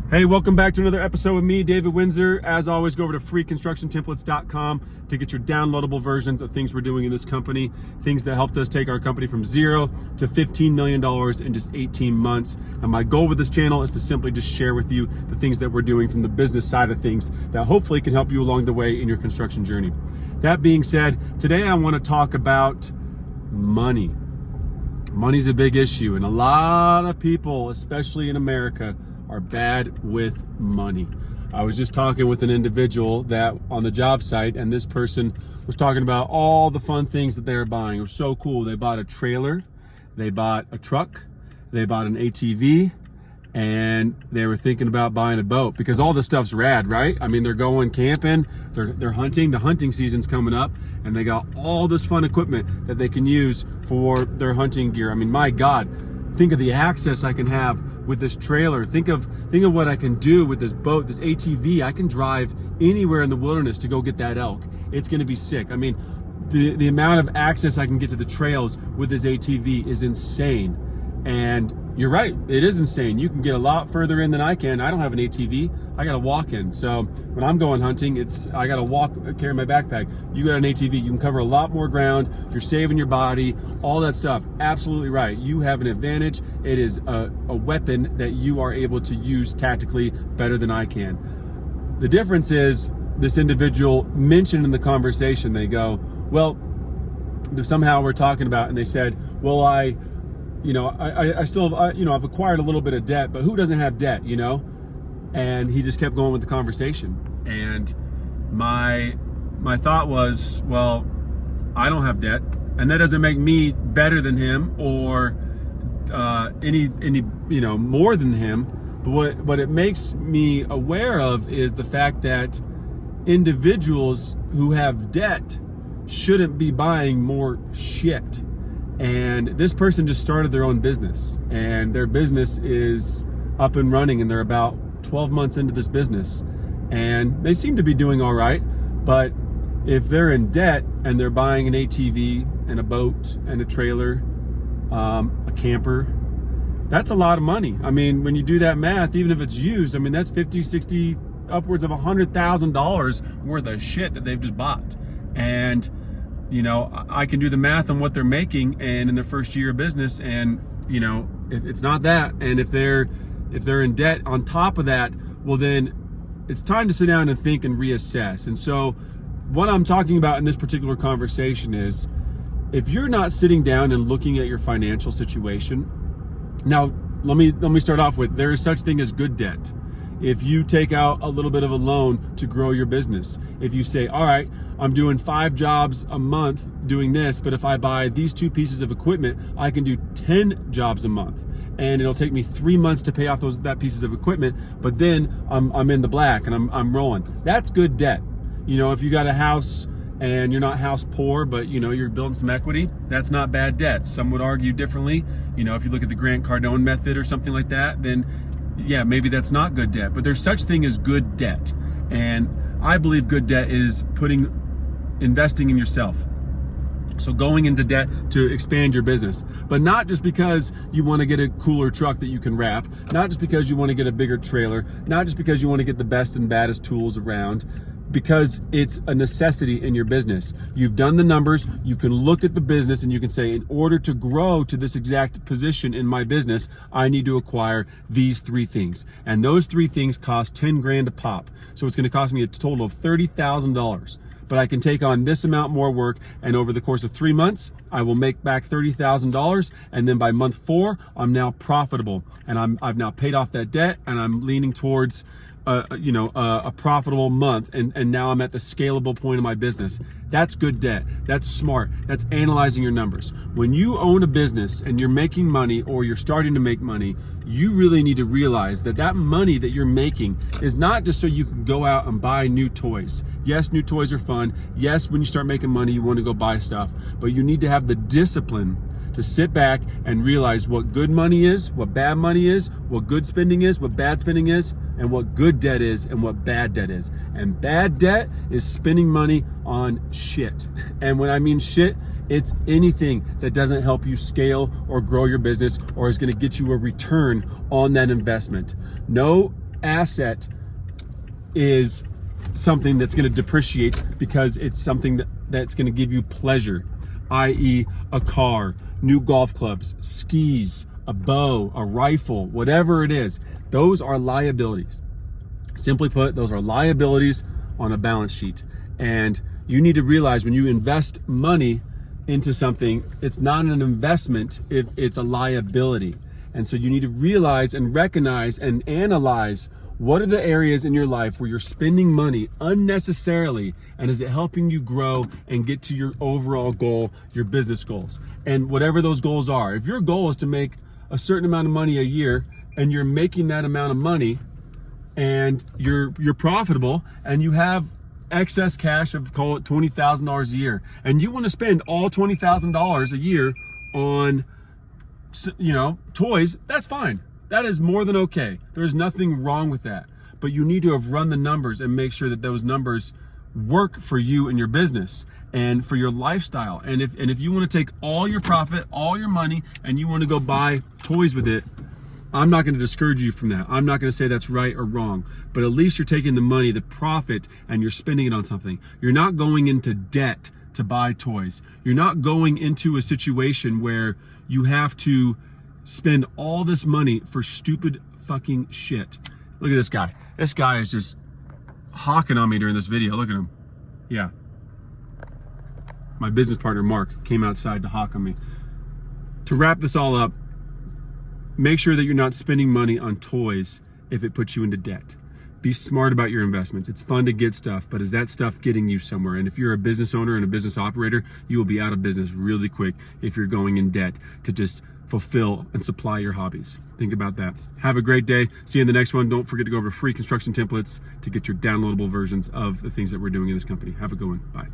Hey, welcome back to another episode with me, David Wintzer. As always, go over to freeconstructiontemplates.com to get your downloadable versions of things we're doing in this company, things that helped us take our company from $0 to $15 million in just 18 months. And my goal with this channel is to simply just share with you the things that we're doing from the business side of things that hopefully can help you along the way in your construction journey. That being said, today I want to talk about money. Money's a big issue, and a lot of people, especially in America, are bad with money. I was just talking with an individual that on the job site, and this person was talking about all the fun things that they were buying. It was so cool. They bought a trailer, they bought a truck, they bought an ATV, and they were thinking about buying a boat because all this stuff's rad, right? I mean, they're going camping, they're hunting, the hunting season's coming up, and they got all this fun equipment that they can use for their hunting gear. I mean, my God, think of the access I can have with this trailer. Think of what I can do with this boat, this ATV. I can drive anywhere in the wilderness to go get that elk. It's gonna be sick. I mean, the amount of access I can get to the trails with this ATV is insane. And you're right, it is insane. You can get a lot further in than I can. I don't have an ATV, I gotta walk in. So when I'm going hunting, I gotta walk, carry my backpack. You got an ATV, you can cover a lot more ground, you're saving your body, all that stuff. Absolutely right, you have an advantage. It is a weapon that you are able to use tactically better than I can. The difference is, this individual mentioned in the conversation, they go, well, somehow we're talking about, and they said, well, I still, I've acquired a little bit of debt, but who doesn't have debt, you know? And he just kept going with the conversation. And my thought was, well, I don't have debt, and that doesn't make me better than him or any more than him. But what it makes me aware of is the fact that individuals who have debt shouldn't be buying more shit. And this person just started their own business, and their business is up and running, and they're about 12 months into this business, and they seem to be doing all right. But if they're in debt and they're buying an ATV and a boat and a trailer, a camper, that's a lot of money. I mean, when you do that math, even if it's used, I mean, that's 50, 60, upwards of $100,000 worth of shit that they've just bought. And I can do the math on what they're making and in their first year of business, and it's not that. And if they're in debt on top of that, well, then it's time to sit down and think and reassess. And so what I'm talking about in this particular conversation is, if you're not sitting down and looking at your financial situation, now let me start off with, there is such thing as good debt. If you take out a little bit of a loan to grow your business, if you say, all right, I'm doing 5 jobs a month doing this, but if I buy these 2 pieces of equipment, I can do 10 jobs a month, and it'll take me 3 months to pay off that pieces of equipment, but then I'm in the black and I'm rolling. That's good debt. If you got a house and you're not house poor, but you're building some equity, that's not bad debt. Some would argue differently. If you look at the Grant Cardone method or something like that, then yeah, maybe that's not good debt, but there's such thing as good debt. And I believe good debt is investing in yourself. So going into debt to expand your business, but not just because you want to get a cooler truck that you can wrap, not just because you want to get a bigger trailer, not just because you want to get the best and baddest tools around, because it's a necessity in your business. You've done the numbers, you can look at the business and you can say, in order to grow to this exact position in my business, I need to acquire these 3 things. And those 3 things cost 10 grand a pop. So it's going to cost me a total of $30,000. But I can take on this amount more work, and over the course of 3 months, I will make back $30,000, and then by month 4, I'm now profitable, and I've now paid off that debt, and I'm leaning towards a profitable month, and now I'm at the scalable point of my business. That's good debt. That's smart. That's analyzing your numbers. When you own a business and you're making money, or you're starting to make money, you really need to realize that money that you're making is not just so you can go out and buy new toys. Yes, new toys are fun. Yes, when you start making money, you want to go buy stuff, but you need to have the discipline to sit back and realize what good money is, what bad money is, what good spending is, what bad spending is, and what good debt is and what bad debt is. And bad debt is spending money on shit. And when I mean shit, it's anything that doesn't help you scale or grow your business or is going to get you a return on that investment. No asset is something that's going to depreciate because it's something that's going to give you pleasure, i.e. a car, new golf clubs, skis, a bow, a rifle, whatever it is. Those are liabilities. Simply put, those are liabilities on a balance sheet. And you need to realize when you invest money into something, it's not an investment if it's a liability. And so you need to realize and recognize and analyze what are the areas in your life where you're spending money unnecessarily, and is it helping you grow and get to your overall goal, your business goals, and whatever those goals are. If your goal is to make a certain amount of money a year and you're making that amount of money and you're profitable and you have excess cash of, call it $20,000 a year, and you want to spend all $20,000 a year on, toys, that's fine. That is more than okay. There's nothing wrong with that. But you need to have run the numbers and make sure that those numbers work for you and your business and for your lifestyle. And if you want to take all your profit, all your money, and you want to go buy toys with it, I'm not going to discourage you from that. I'm not going to say that's right or wrong, but at least you're taking the money, the profit, and you're spending it on something. You're not going into debt to buy toys. You're not going into a situation where you have to spend all this money for stupid fucking shit. Look at this guy. This guy is just hawking on me during this video. Look at him. Yeah. My business partner, Mark, came outside to hawk on me. To wrap this all up, make sure that you're not spending money on toys if it puts you into debt. Be smart about your investments. It's fun to get stuff, but is that stuff getting you somewhere? And if you're a business owner and a business operator, you will be out of business really quick if you're going in debt to just fulfill and supply your hobbies. Think about that. Have a great day. See you in the next one. Don't forget to go over to Free Construction Templates to get your downloadable versions of the things that we're doing in this company. Have a good one. Bye.